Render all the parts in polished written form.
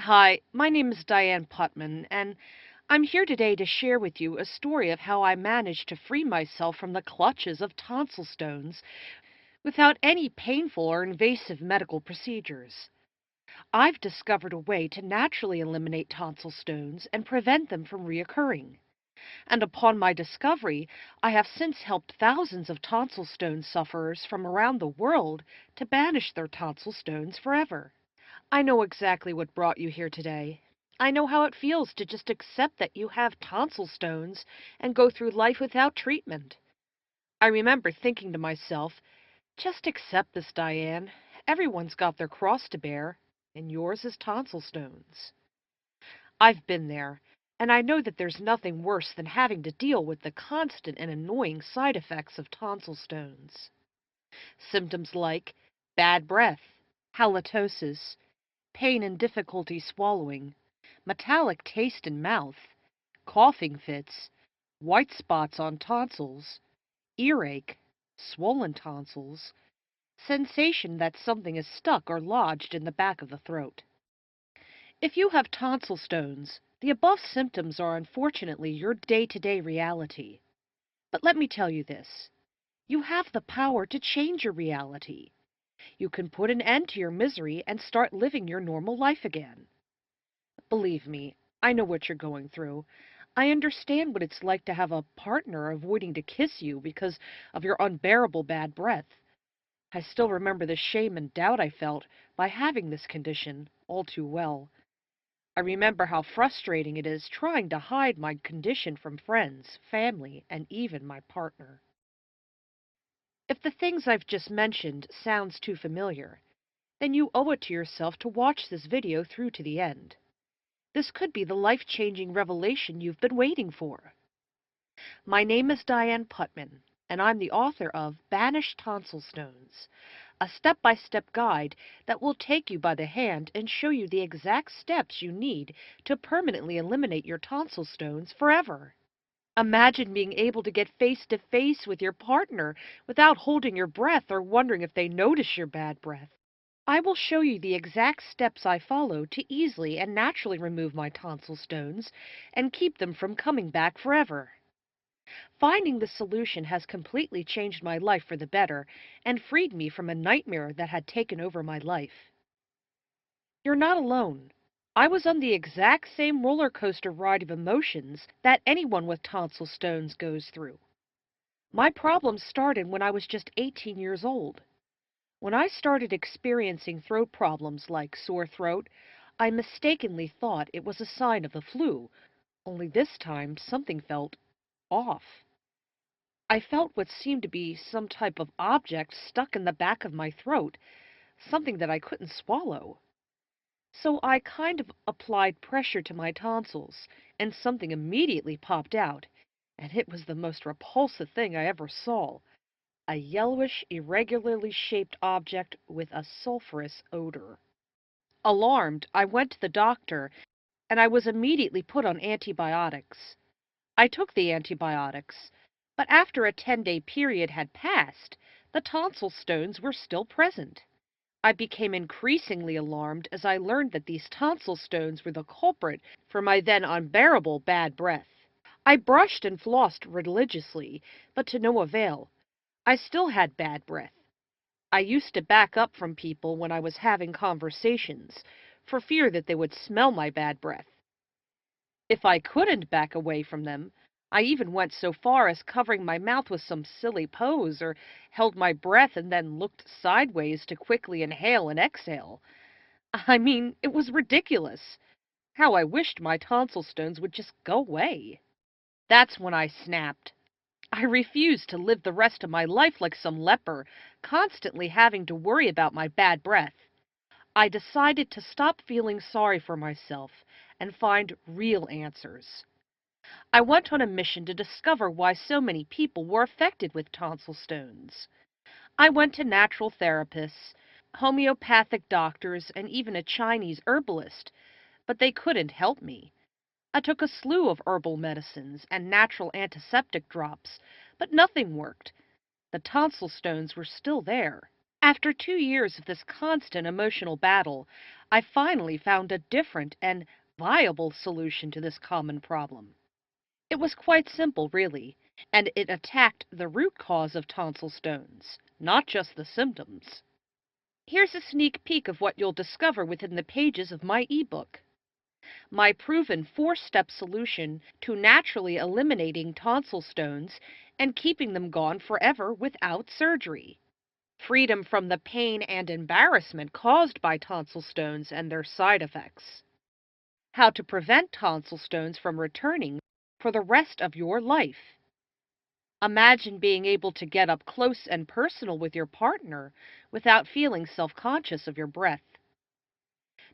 Hi, my name is Diane Putman, and I'm here today to share with you a story of how I managed to free myself from the clutches of tonsil stones without any painful or invasive medical procedures. I've discovered a way to naturally eliminate tonsil stones and prevent them from reoccurring. And upon my discovery, I have since helped thousands of tonsil stone sufferers from around the world to banish their tonsil stones forever. I know exactly what brought you here today. I know how it feels to just accept that you have tonsil stones and go through life without treatment. I remember thinking to myself, just accept this, Diane. Everyone's got their cross to bear, and yours is tonsil stones. I've been there, and I know that there's nothing worse than having to deal with the constant and annoying side effects of tonsil stones. Symptoms like bad breath, halitosis, pain and difficulty swallowing, metallic taste in mouth, coughing fits, white spots on tonsils, earache, swollen tonsils, sensation that something is stuck or lodged in the back of the throat. If you have tonsil stones, the above symptoms are unfortunately your day-to-day reality. But let me tell you this. You have the power to change your reality. You can put an end to your misery and start living your normal life again. Believe me, I know what you're going through. I understand what it's like to have a partner avoiding to kiss you because of your unbearable bad breath. I still remember the shame and doubt I felt by having this condition all too well. I remember how frustrating it is trying to hide my condition from friends, family, and even my partner. If the things I've just mentioned sounds too familiar, then you owe it to yourself to watch this video through to the end. This could be the life-changing revelation you've been waiting for. My name is Diane Putman, and I'm the author of Banish Tonsil Stones, a step-by-step guide that will take you by the hand and show you the exact steps you need to permanently eliminate your tonsil stones forever. Imagine being able to get face to face with your partner without holding your breath or wondering if they notice your bad breath. I will show you the exact steps I follow to easily and naturally remove my tonsil stones and keep them from coming back forever. Finding the solution has completely changed my life for the better and freed me from a nightmare that had taken over my life. You're not alone. I was on the exact same roller coaster ride of emotions that anyone with tonsil stones goes through. My problems started when I was just 18 years old. When I started experiencing throat problems like sore throat, I mistakenly thought it was a sign of the flu, only this time something felt off. I felt what seemed to be some type of object stuck in the back of my throat, something that I couldn't swallow. So I kind of applied pressure to my tonsils, and something immediately popped out, and it was the most repulsive thing I ever saw. A yellowish, irregularly shaped object with a sulfurous odor. Alarmed, I went to the doctor, and I was immediately put on antibiotics. I took the antibiotics, but after a 10-day period had passed, the tonsil stones were still present. I became increasingly alarmed as I learned that these tonsil stones were the culprit for my then unbearable bad breath. I brushed and flossed religiously, but to no avail. I still had bad breath. I used to back up from people when I was having conversations, for fear that they would smell my bad breath. If I couldn't back away from them, I even went so far as covering my mouth with some silly pose, or held my breath and then looked sideways to quickly inhale and exhale. I mean, it was ridiculous. How I wished my tonsil stones would just go away. That's when I snapped. I refused to live the rest of my life like some leper, constantly having to worry about my bad breath. I decided to stop feeling sorry for myself and find real answers. I went on a mission to discover why so many people were affected with tonsil stones. I went to natural therapists, homeopathic doctors, and even a Chinese herbalist, but they couldn't help me. I took a slew of herbal medicines and natural antiseptic drops, but nothing worked. The tonsil stones were still there. After 2 years of this constant emotional battle, I finally found a different and viable solution to this common problem. It was quite simple, really, and it attacked the root cause of tonsil stones, not just the symptoms. Here's a sneak peek of what you'll discover within the pages of my ebook. My proven 4-step solution to naturally eliminating tonsil stones and keeping them gone forever without surgery. Freedom from the pain and embarrassment caused by tonsil stones and their side effects. How to prevent tonsil stones from returning for the rest of your life. Imagine being able to get up close and personal with your partner without feeling self-conscious of your breath.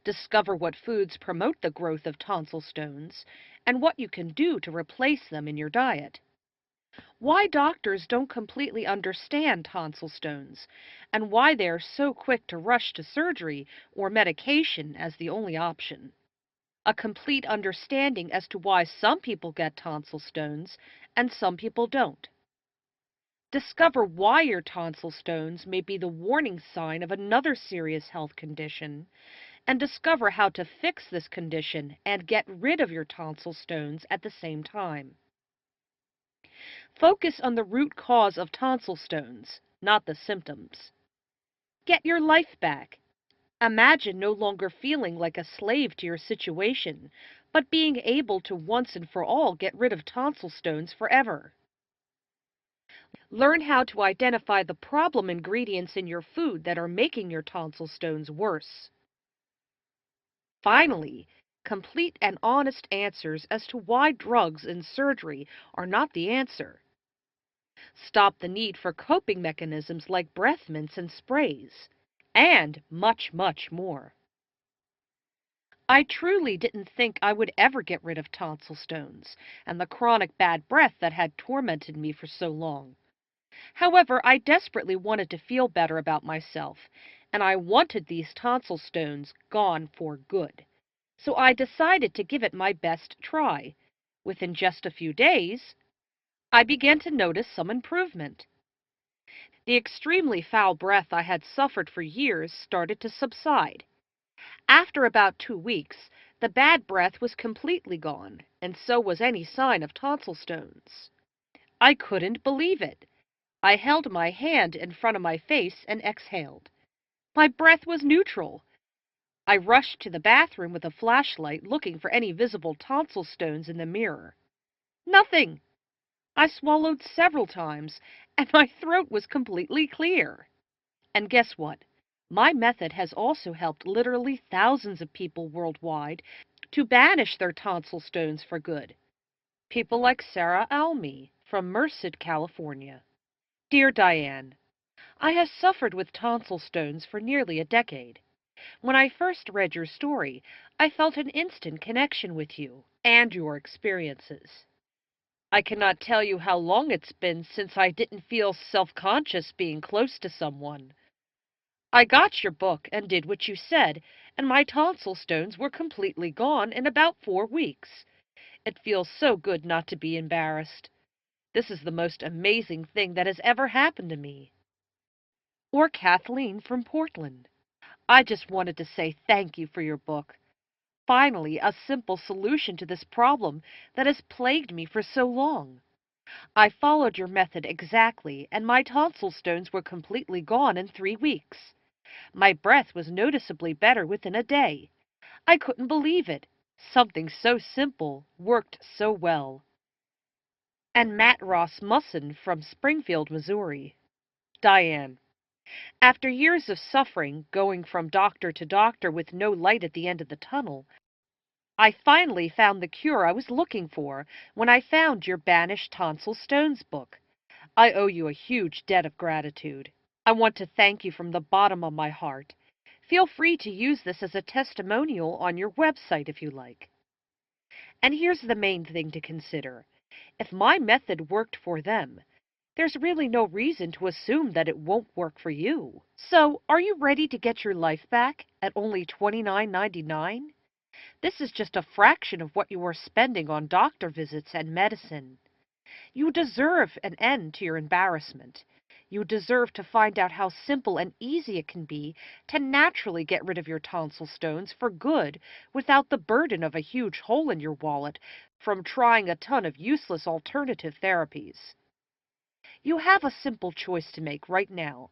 Discover what foods promote the growth of tonsil stones and what you can do to replace them in your diet. Why doctors don't completely understand tonsil stones and why they are so quick to rush to surgery or medication as the only option. A complete understanding as to why some people get tonsil stones and some people don't. Discover why your tonsil stones may be the warning sign of another serious health condition, and discover how to fix this condition and get rid of your tonsil stones at the same time. Focus on the root cause of tonsil stones, not the symptoms. Get your life back. Imagine no longer feeling like a slave to your situation, but being able to once and for all get rid of tonsil stones forever. Learn how to identify the problem ingredients in your food that are making your tonsil stones worse. Finally, complete and honest answers as to why drugs and surgery are not the answer. Stop the need for coping mechanisms like breath mints and sprays, and much, much more. I truly didn't think I would ever get rid of tonsil stones and the chronic bad breath that had tormented me for so long. However, I desperately wanted to feel better about myself, and I wanted these tonsil stones gone for good. So I decided to give it my best try. Within just a few days, I began to notice some improvement. The extremely foul breath I had suffered for years started to subside. After about 2 weeks, the bad breath was completely gone, and so was any sign of tonsil stones. I couldn't believe it. I held my hand in front of my face and exhaled. My breath was neutral. I rushed to the bathroom with a flashlight looking for any visible tonsil stones in the mirror. Nothing! I swallowed several times, and my throat was completely clear. And guess what? My method has also helped literally thousands of people worldwide to banish their tonsil stones for good. People like Sarah Almy from Merced, California. Dear Diane, I have suffered with tonsil stones for nearly a decade. When I first read your story, I felt an instant connection with you and your experiences. I cannot tell you how long it's been since I didn't feel self-conscious being close to someone. I got your book and did what you said, and my tonsil stones were completely gone in about 4 weeks. It feels so good not to be embarrassed. This is the most amazing thing that has ever happened to me. Or Kathleen from Portland. I just wanted to say thank you for your book. Finally, a simple solution to this problem that has plagued me for so long. I followed your method exactly, and my tonsil stones were completely gone in 3 weeks. My breath was noticeably better within a day. I couldn't believe it. Something so simple worked so well. And Matt Ross Musson from Springfield, Missouri. Diane, after years of suffering, going from doctor to doctor with no light at the end of the tunnel, I finally found the cure I was looking for when I found your Banished Tonsil Stones book. I owe you a huge debt of gratitude. I want to thank you from the bottom of my heart. Feel free to use this as a testimonial on your website if you like. And here's the main thing to consider. If my method worked for them, there's really no reason to assume that it won't work for you. So, are you ready to get your life back at only $29.99? This is just a fraction of what you are spending on doctor visits and medicine. You deserve an end to your embarrassment. You deserve to find out how simple and easy it can be to naturally get rid of your tonsil stones for good without the burden of a huge hole in your wallet from trying a ton of useless alternative therapies. You have a simple choice to make right now.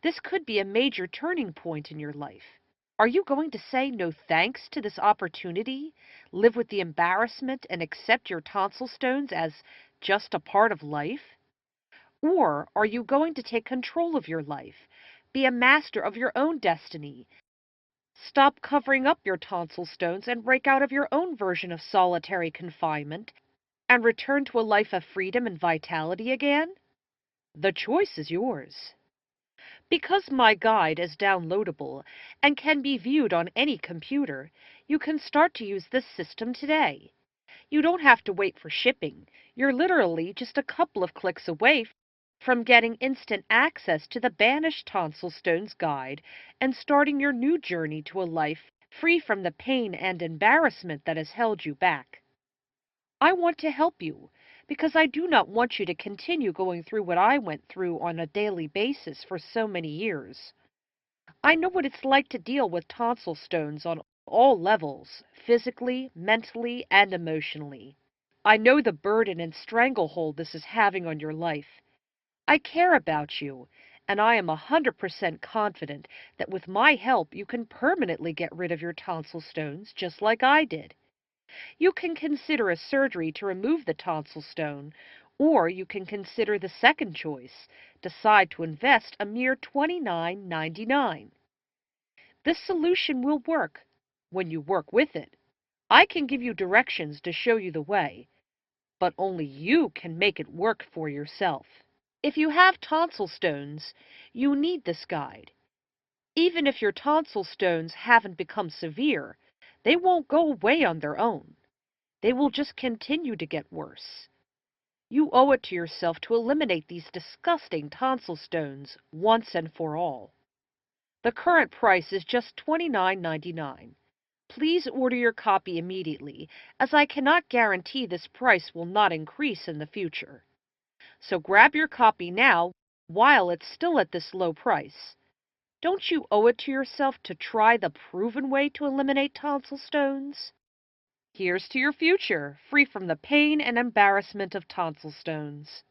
This could be a major turning point in your life. Are you going to say no thanks to this opportunity, live with the embarrassment, and accept your tonsil stones as just a part of life? Or are you going to take control of your life, be a master of your own destiny, stop covering up your tonsil stones and break out of your own version of solitary confinement and return to a life of freedom and vitality again? The choice is yours. Because my guide is downloadable and can be viewed on any computer, you can start to use this system today. You don't have to wait for shipping. You're literally just a couple of clicks away from getting instant access to the Banished Tonsil Stones Guide and starting your new journey to a life free from the pain and embarrassment that has held you back. I want to help you because I do not want you to continue going through what I went through on a daily basis for so many years. I know what it's like to deal with tonsil stones on all levels, physically, mentally, and emotionally. I know the burden and stranglehold this is having on your life. I care about you, and I am 100% confident that with my help you can permanently get rid of your tonsil stones just like I did. You can consider a surgery to remove the tonsil stone, or you can consider the second choice, decide to invest a mere $29.99. This solution will work when you work with it. I can give you directions to show you the way, but only you can make it work for yourself. If you have tonsil stones, you need this guide. Even if your tonsil stones haven't become severe, they won't go away on their own. They will just continue to get worse. You owe it to yourself to eliminate these disgusting tonsil stones once and for all. The current price is just $29.99. Please order your copy immediately, as I cannot guarantee this price will not increase in the future. So grab your copy now while it's still at this low price. Don't you owe it to yourself to try the proven way to eliminate tonsil stones? Here's to your future, free from the pain and embarrassment of tonsil stones.